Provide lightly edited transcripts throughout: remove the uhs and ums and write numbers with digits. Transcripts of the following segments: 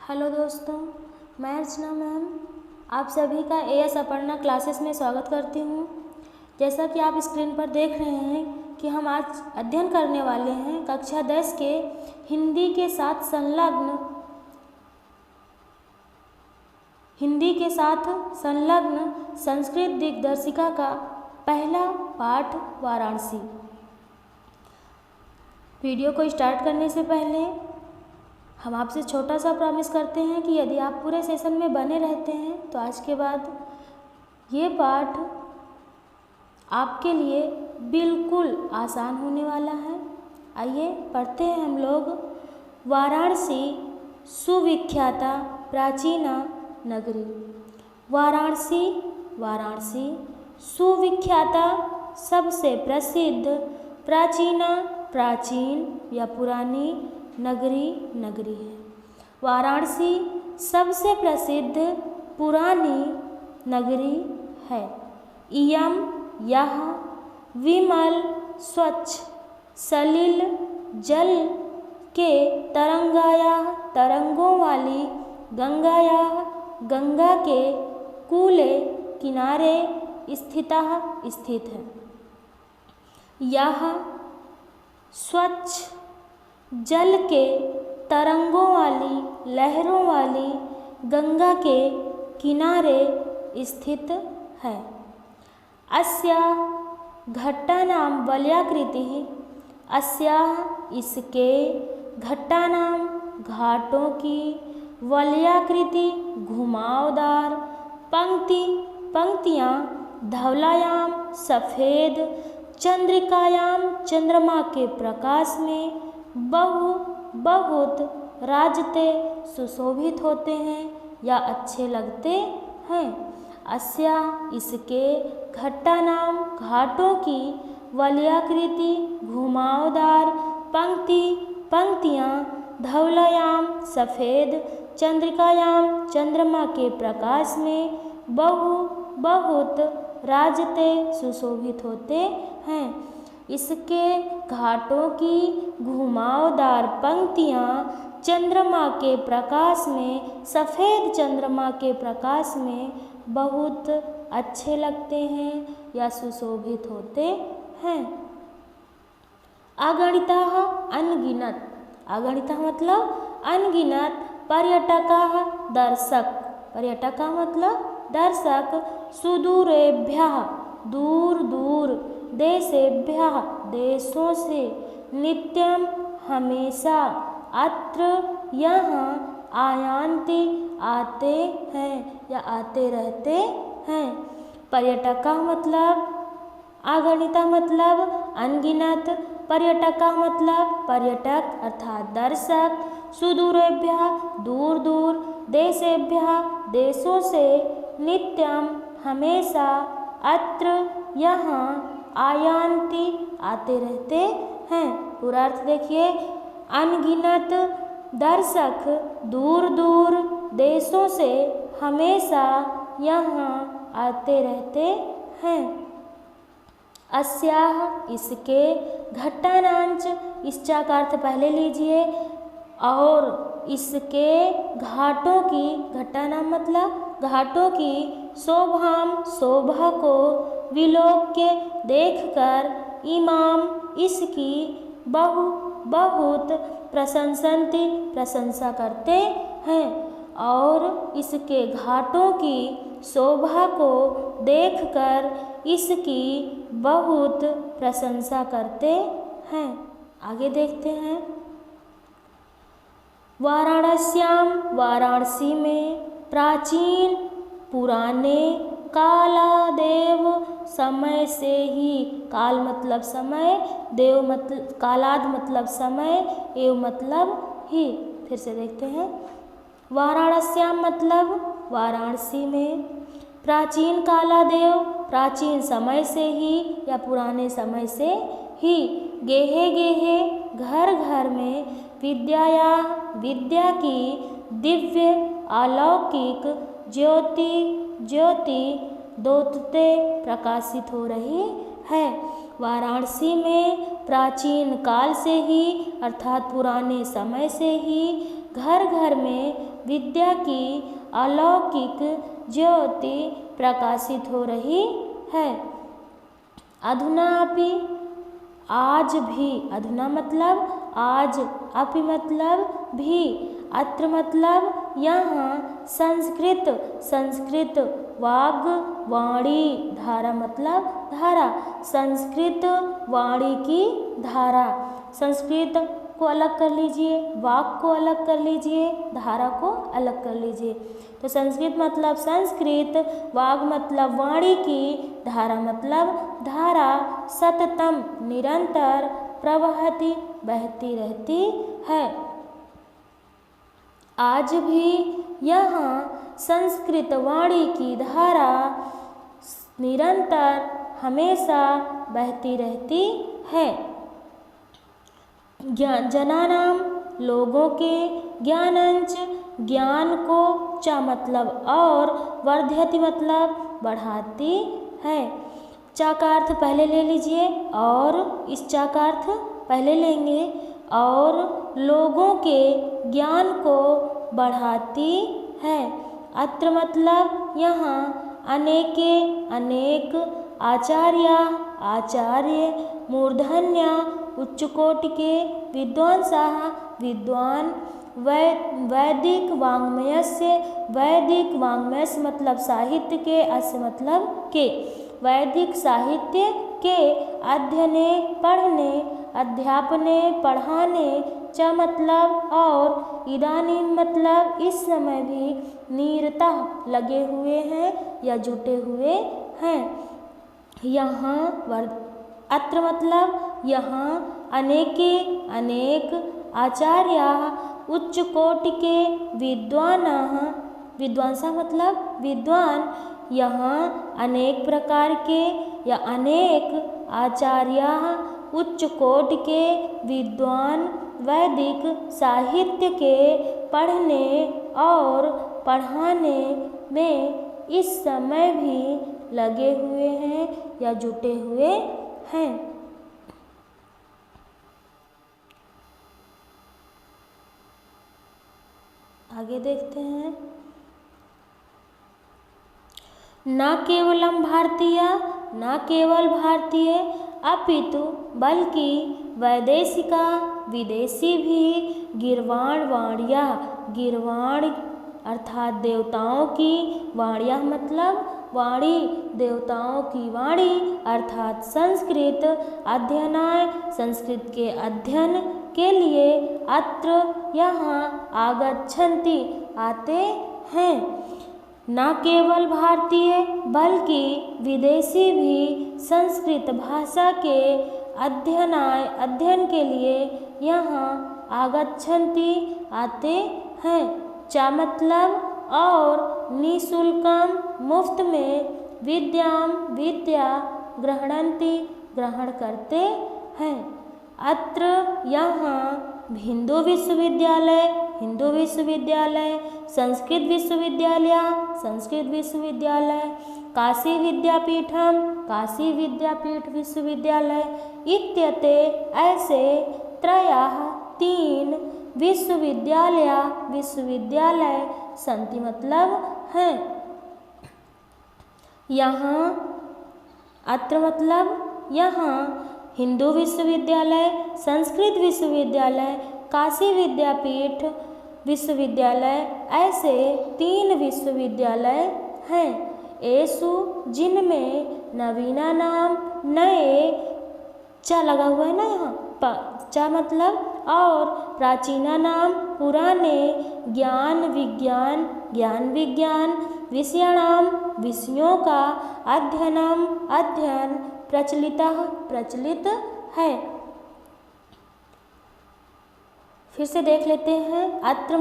Hello दोस्तों, मैं अर्चना ma'am आप सभी का एएस अपर्णा क्लासेस में स्वागत करती हूँ। जैसा कि आप स्क्रीन पर देख रहे हैं कि हम आज अध्ययन करने वाले हैं कक्षा 10 के हिंदी के साथ संलग्न संस्कृत दिग्दर्शिका का पहला पाठ वाराणसी। वीडियो को स्टार्ट करने से पहले हम आपसे छोटा सा प्रॉमिस करते हैं कि यदि आप पूरे सेशन में बने रहते हैं तो आज के बाद ये पाठ आपके लिए बिल्कुल आसान होने वाला है। आइए पढ़ते हैं हम लोग। वाराणसी सुविख्याता प्राचीना नगरी। वाराणसी सुविख्याता सबसे प्रसिद्ध, प्राचीन या पुरानी नगरी है। वाराणसी सबसे प्रसिद्ध पुरानी नगरी है। इयम यह विमल स्वच्छ सलिल जल के तरंगों वाली गंगा के कूले किनारे स्थित है। यह स्वच्छ जल के तरंगों वाली लहरों वाली गंगा के किनारे स्थित है। अस्याः घट्टानां वलयाकृतिः। अस्याः इसके घट्टानां घाटों की वलयाकृति घुमावदार पंक्तियाँ धवलायाम सफ़ेद चंद्रिकायाम चंद्रमा के प्रकाश में बहुत राजते सुशोभित होते हैं या अच्छे लगते हैं। अस्या इसके घट्टानाम घाटों की वलयाकृति घुमावदार पंक्तियाँ धवलायाम सफ़ेद चंद्रिकायाम चंद्रमा के प्रकाश में बहुत राजते सुशोभित होते हैं। इसके घाटों की घुमावदार पंक्तियाँ चंद्रमा के प्रकाश में सफ़ेद चंद्रमा के प्रकाश में बहुत अच्छे लगते हैं या सुशोभित होते हैं। अगणिताः अनगिनत। अगणितः मतलब अनगिनत पर्यटकाः पर्यटक मतलब दर्शक सुदूरेभ्यः दूर देशेभ्यः देशों से नित्यम हमेशा अत्र यहाँ आयान्ति आते हैं या आते रहते हैं। पर्यटक मतलब अगणित मतलब अनगिनत, पर्यटक मतलब पर्यटक अर्थात दर्शक, सुदूरेभ्यः दूर देशेभ्यः देशों से नित्यम हमेशा अत्र यहाँ आयान्ति आते रहते हैं। पूरा अर्थ देखिए। अनगिनत दर्शक दूर देशों से हमेशा यहाँ आते रहते हैं। अस्याः इसके घट्टानांच इस चा का अर्थ पहले लीजिए। और इसके घाटों की घट्टानाम मतलब घाटों की शोभा को विलोक्य देखकर इमाम इसकी बहुत प्रशंसा करते हैं। और इसके घाटों की शोभा को देखकर इसकी बहुत प्रशंसा करते हैं। आगे देखते हैं। वाराणसी में प्राचीन पुराने कालादेव समय से ही, काल मतलब समय, देव मतलब कालाद मतलब समय, एव मतलब ही। फिर से देखते हैं। वाराणस्याम मतलब वाराणसी में, प्राचीन कालादेव प्राचीन समय से ही या पुराने समय से ही, गेहे घर में विद्या की दिव्य अलौकिक ज्योति दोतते प्रकाशित हो रही है। वाराणसी में प्राचीन काल से ही अर्थात पुराने समय से ही घर घर में विद्या की अलौकिक ज्योति प्रकाशित हो रही है। अधुना अपि, आज भी, अधुना मतलब आज, अपि मतलब भी, अत्र मतलब यहाँ, संस्कृत, संस्कृत, वाग वाणी, धारा मतलब धारा, संस्कृत वाणी की धारा। संस्कृत को अलग कर लीजिए, वाक को अलग कर लीजिए, धारा को अलग कर लीजिए। तो संस्कृत मतलब संस्कृत, वाग मतलब वाणी की, धारा मतलब धारा, सततम निरंतर, प्रवहति बहती रहती है। आज भी यहाँ संस्कृत वाणी की धारा निरंतर हमेशा बहती रहती है। जनानाम लोगों के, ज्ञानंच ज्ञान को, च मतलब और, वर्धयति मतलब बढ़ाती है। चा का अर्थ पहले ले लीजिए और इस चा का अर्थ पहले लेंगे। और लोगों के ज्ञान को बढ़ाती है। अत्र मतलब यहाँ, अनेके अनेक, आचार्य आचार्य, मूर्धन्य उच्चकोटि के, विद्वांसाः विद्वान, वैदिक वाङ्मय से, वैदिक वाङ्मय से मतलब साहित्य के, अस्य मतलब के, वैदिक साहित्य के, अध्ययने पढ़ने, अध्यापने पढ़ाने, च मतलब और, इदानीं मतलब इस समय भी, निरतः लगे हुए हैं या जुटे हुए हैं। यहाँ अत्र मतलब यहाँ, अनेके अनेक, आचार्याः उच्च कोटि के, विद्वानाः विद्वांसा मतलब विद्वान, यहाँ अनेक प्रकार के या अनेक, आचार्याः उच्च कोटि के विद्वान, वैदिक साहित्य के पढ़ने और पढ़ाने में इस समय भी लगे हुए हैं या जुटे हुए हैं। आगे देखते हैं। न केवलम भारतीय, न केवल भारतीय, अपितु बल्कि वैदेशिका विदेशी भी, गिरवाण वाणिया, गिरवाण अर्थात देवताओं की, वाणिया मतलब वाणी, देवताओं की वाणी अर्थात संस्कृत, अध्ययनाय संस्कृत के अध्ययन के लिए, अत्र यहाँ, आगच्छन्ति आते हैं। न केवल भारतीय बल्कि विदेशी भी संस्कृत भाषा के अध्ययन के लिए यहाँ आगच्छन्ति आते हैं। चा मतलब और, निःशुल्कम मुफ्त में, विद्या ग्रहणन्ति ग्रहण करते हैं। अत्र यहाँ, हिंदू विश्वविद्यालय हिंदू विश्वविद्यालय, संस्कृत विश्वविद्यालय, काशी विद्यापीठम काशी विद्यापीठ विश्वविद्यालय इत्यते ऐसे त्रयः 3 विश्वविद्यालय सन्ति मतलब हैं। यहाँ अत्र मतलब यहाँ, हिंदू विश्वविद्यालय, संस्कृत विश्वविद्यालय, काशी विद्यापीठ विश्वविद्यालय ऐसे 3 विश्वविद्यालय हैं। एसु जिनमें नवीना नाम नए, चा लगा हुआ है ना यहाँ, चा मतलब और, प्राचीना नाम पुराने, ज्ञान विज्ञान, विषयाणाम विषयों का, अध्ययन प्रचलित है। फिर से देख लेते हैं। अत्र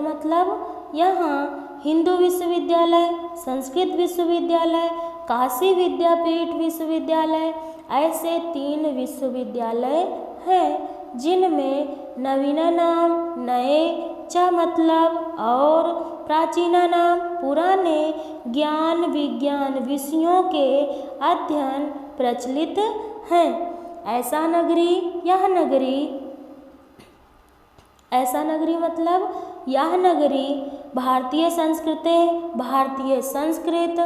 मतलब यहाँ, हिंदू विश्वविद्यालय, संस्कृत विश्वविद्यालय, काशी विद्यापीठ विश्वविद्यालय ऐसे 3 विश्वविद्यालय हैं जिनमें नवीना नाम नए, चा मतलब और, प्राचीना नाम पुराने, ज्ञान विज्ञान विषयों के अध्ययन प्रचलित हैं। ऐसा नगरी, यह नगरी ऐसा नगरी मतलब यह नगरी भारतीय संस्कृति, भारतीय संस्कृत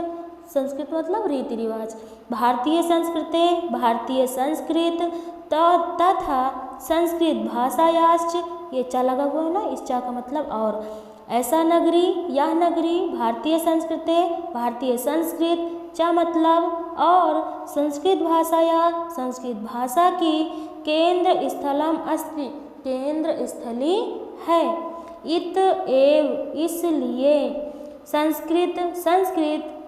मतलब रीति रिवाज, भारतीय संस्कृति, भारतीय संस्कृत तथा संस्कृत भाषायाश्च, ये चा लगा हुआ है ना, इस चा का मतलब और। ऐसा नगरी, यह नगरी भारतीय संस्कृति, भारतीय संस्कृत, चा मतलब और संस्कृत भाषा या संस्कृत भाषा की केंद्र स्थलम अस्ति, केंद्र स्थली है। इत एव इसलिए संस्कृत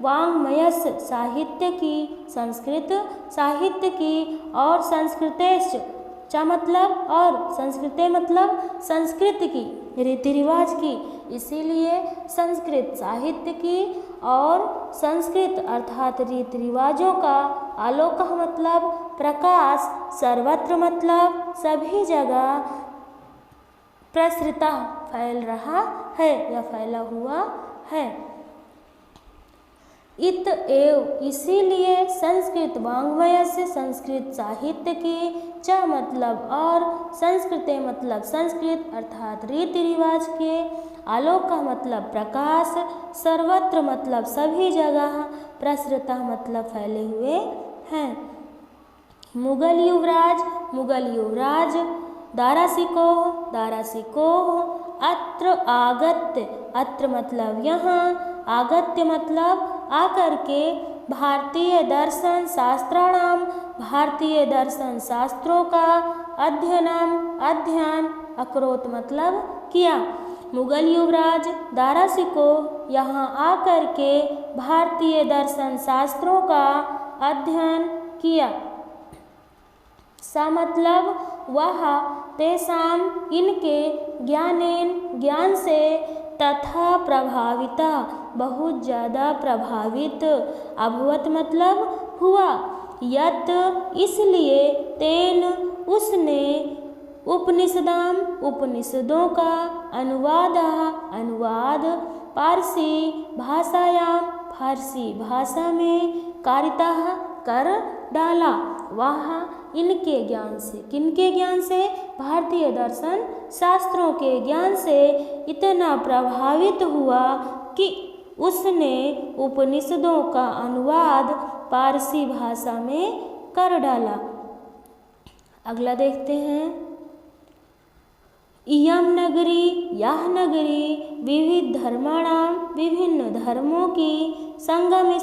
वाङ्मयस्य साहित्य की, संस्कृत साहित्य की और संस्कृतेश्च, चा मतलब और, संस्कृते मतलब संस्कृत की, रीति रिवाज की, इसीलिए संस्कृत साहित्य की और संस्कृत अर्थात रीति रिवाजों का आलोक मतलब प्रकाश, सर्वत्र मतलब सभी जगह, प्रसृता फैल रहा है या फैला हुआ है। इत एव इसीलिए संस्कृत वाङ्मय से संस्कृत साहित्य की, च मतलब और, संस्कृते मतलब संस्कृत अर्थात रीति रिवाज के, आलोक का मतलब प्रकाश, सर्वत्र मतलब सभी जगह, प्रसृता मतलब फैले हुए हैं। मुगल युवराज दारासिकोह अत्र आगत्य, अत्र मतलब यहाँ, आगत्य मतलब आकर के, भारतीय दर्शन शास्त्राणाम, भारतीय दर्शन शास्त्रों का अध्ययन अकरोत मतलब किया। मुगल युवराज दारासिकोह यहाँ आकर के भारतीय दर्शन शास्त्रों का अध्ययन किया। सा मतलब वह तेसाम इनके ज्ञान से तथा प्रभाविता बहुत ज़्यादा प्रभावित, अभवत मतलब हुआ, यत इसलिए, तेन उसने, उपनिषदों का अनुवाद पारसी भाषायाम, फारसी भाषा में, कारिता कर डाला। वह इनके ज्ञान से, किनके ज्ञान से, भारतीय दर्शन शास्त्रों के ज्ञान से इतना प्रभावित हुआ कि उसने उपनिषदों का अनुवाद पारसी भाषा में कर डाला। अगला देखते हैं। इयम नगरी, यह नगरी विविध धर्माणाम, विभिन्न धर्मों की संगम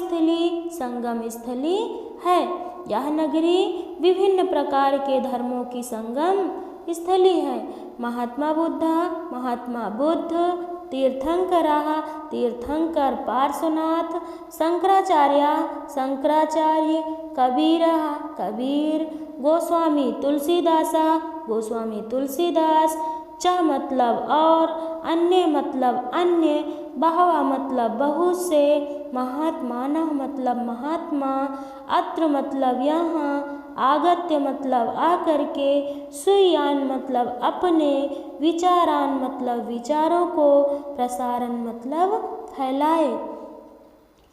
स्थली है। यह नगरी विभिन्न प्रकार के धर्मों की संगम स्थली है। महात्मा बुद्ध, तीर्थंकर पार्श्वनाथ, शंकराचार्य, कबीर, गोस्वामी तुलसीदास, च मतलब और, अन्य मतलब अन्य, बहवा मतलब बहुत से, महात्मानः मतलब महात्मा, अत्र मतलब यहाँ, आगत्य मतलब आकर के, सुयान मतलब अपने, विचारान मतलब विचारों को, प्रसारण मतलब फैलाए।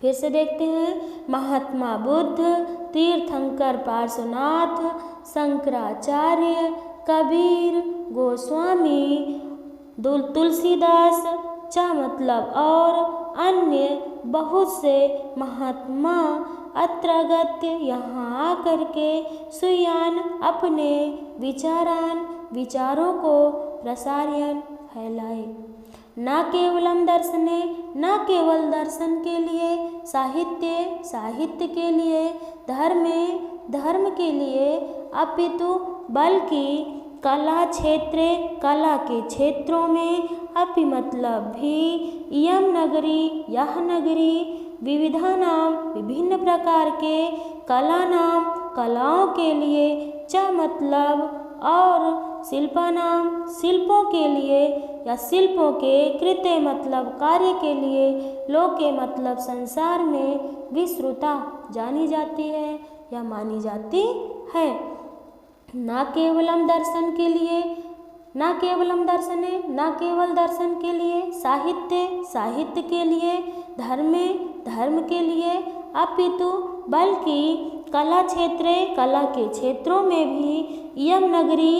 फिर से देखते हैं। महात्मा बुद्ध, तीर्थंकर पार्श्वनाथ, शंकराचार्य, कबीर, गोस्वामी, तुलसीदास, चा मतलब और, अन्य बहुत से, महात्मा, अत्रागत्य यहाँ आकर के, सुयान अपने, विचारान विचारों को, प्रसार्यन फैलाए। न केवलम दर्शने, न केवल दर्शन के लिए, साहित्य के लिए, धर्म के लिए, अपितु बल्कि कला के क्षेत्रों में, अपि मतलब भी, इयम नगरी, यह नगरी, विविधानाम विभिन्न प्रकार के, कलाओं के लिए, च मतलब और, शिल्पों के लिए या शिल्पों के, कृत्य मतलब कार्य के लिए, लोके मतलब संसार में, विश्रुता जानी जाती है या मानी जाती है। न केवलम दर्शन के लिए, न केवलम दर्शने, न केवल दर्शन के लिए, साहित्य के लिए, धर्म के लिए, अपितु बल्कि कला के क्षेत्रों में भी, यह नगरी,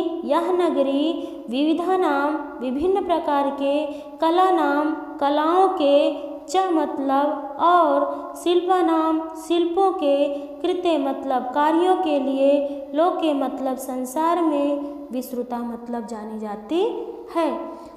विविधानाम विभिन्न प्रकार के कला नाम कलाओं के च मतलब और शिल्पानाम शिल्पों के कृत्य मतलब कार्यों के लिए लोके मतलब संसार में विश्रुता मतलब जानी जाती है।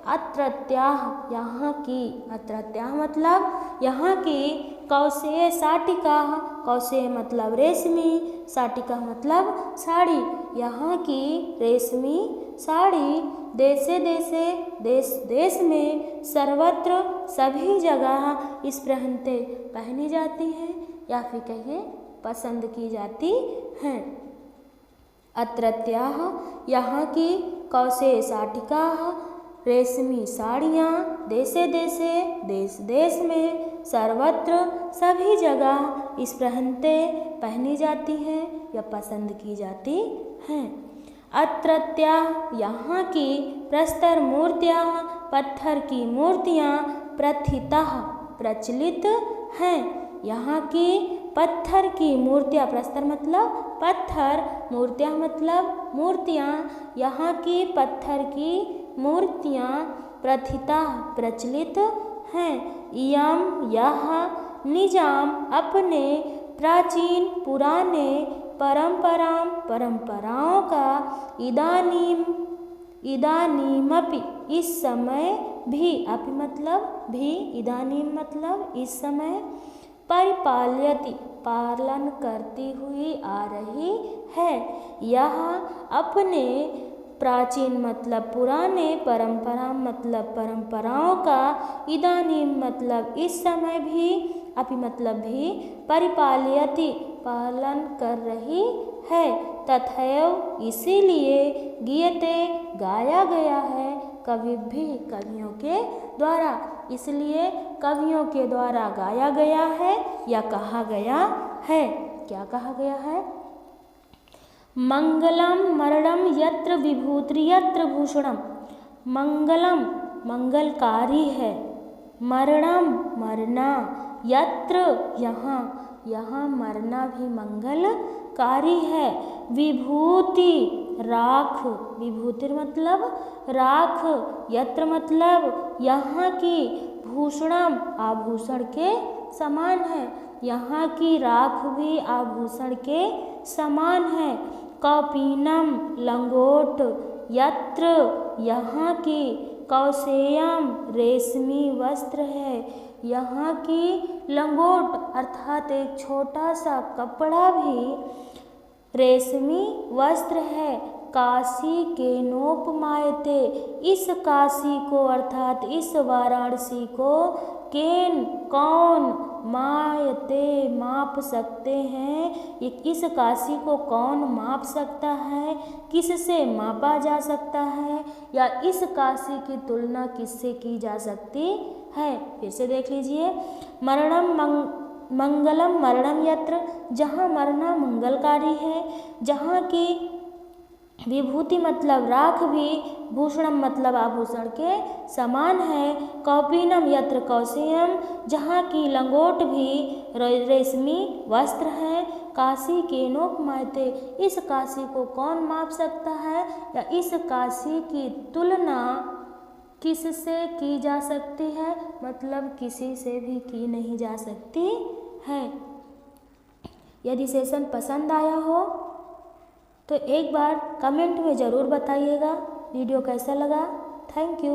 अत्रत्याः यहाँ की, अत्रत्याः मतलब यहाँ की कौशेय साटिकाः, कौशेय मतलब रेशमी, साटिका मतलब साड़ी, यहाँ की रेशमी साड़ी देशे देशे देश देश में सर्वत्र सभी जगह इस प्रहनते पहनी जाती हैं या फिर कहिए पसंद की जाती हैं। अत्रत्याः यहाँ की कौशेय साटिकाः रेशमी साड़ियाँ देशे देशे देश देश में सर्वत्र सभी जगह इस प्रहनते पहनी जाती हैं या पसंद की जाती हैं। अत्रत्याः यहाँ की प्रस्तर मूर्तियाँ पत्थर की मूर्तियाँ प्रथिताः प्रचलित हैं। यहाँ की पत्थर की मूर्तियाँ, प्रस्तर मतलब पत्थर, मूर्तियाँ मतलब मूर्तियाँ, यहाँ की पत्थर की मूर्तियाँ प्रथिताः प्रचलित हैं। इयं यह निजाम अपने प्राचीन पुराने परंपराओं का इदानीमपि इस समय भी, अपि मतलब भी, इदानीम मतलब इस समय, परिपाल्यति पालन करती हुई आ रही है। यह अपने प्राचीन मतलब पुराने परंपरा मतलब परंपराओं का इदानीम मतलब इस समय भी, अपि मतलब भी, परिपाल्यति पालन कर रही है। तथैव इसीलिए गीयते गाया गया है कविभिः कवियों के द्वारा, इसलिए कवियों के द्वारा गाया गया है या कहा गया है। क्या कहा गया है? मंगलम मरणम यत्र विभूतिर्यत्र भूषणम, मंगलम मंगलकारी है, मरणम मरना, यत्र यहाँ, यहाँ मरना भी मंगलकारी है, विभूति राख, विभूति मतलब राख, यत्र मतलब यहाँ की, भूषणम आभूषण के समान है, यहाँ की राख भी आभूषण के समान है। कौपीनम लंगोट, यत्र यहाँ की, कौशेयम रेशमी वस्त्र है, यहाँ की लंगोट अर्थात एक छोटा सा कपड़ा भी रेशमी वस्त्र है। काशी के नोपमायते, इस काशी को अर्थात इस वाराणसी को, केन कौन, मायते माप सकते हैं, इस काशी को कौन माप सकता है, किससे मापा जा सकता है, या इस काशी की तुलना किससे की जा सकती है। फिर से देख लीजिए, मरणम मंगलम मरणम यत्र, जहाँ मरना मंगलकारी है, जहाँ की विभूति मतलब राख भी, भूषणम मतलब आभूषण के समान है, कौपीनम यत्र कौशेयम, जहाँ की लंगोट भी रेशमी वस्त्र है, काशी के नोपमायते, इस काशी को कौन माप सकता है, या इस काशी की तुलना किससे की जा सकती है, मतलब किसी से भी की नहीं जा सकती है। यदि सेशन पसंद आया हो तो एक बार कमेंट में ज़रूर बताइएगा वीडियो कैसा लगा। Thank you.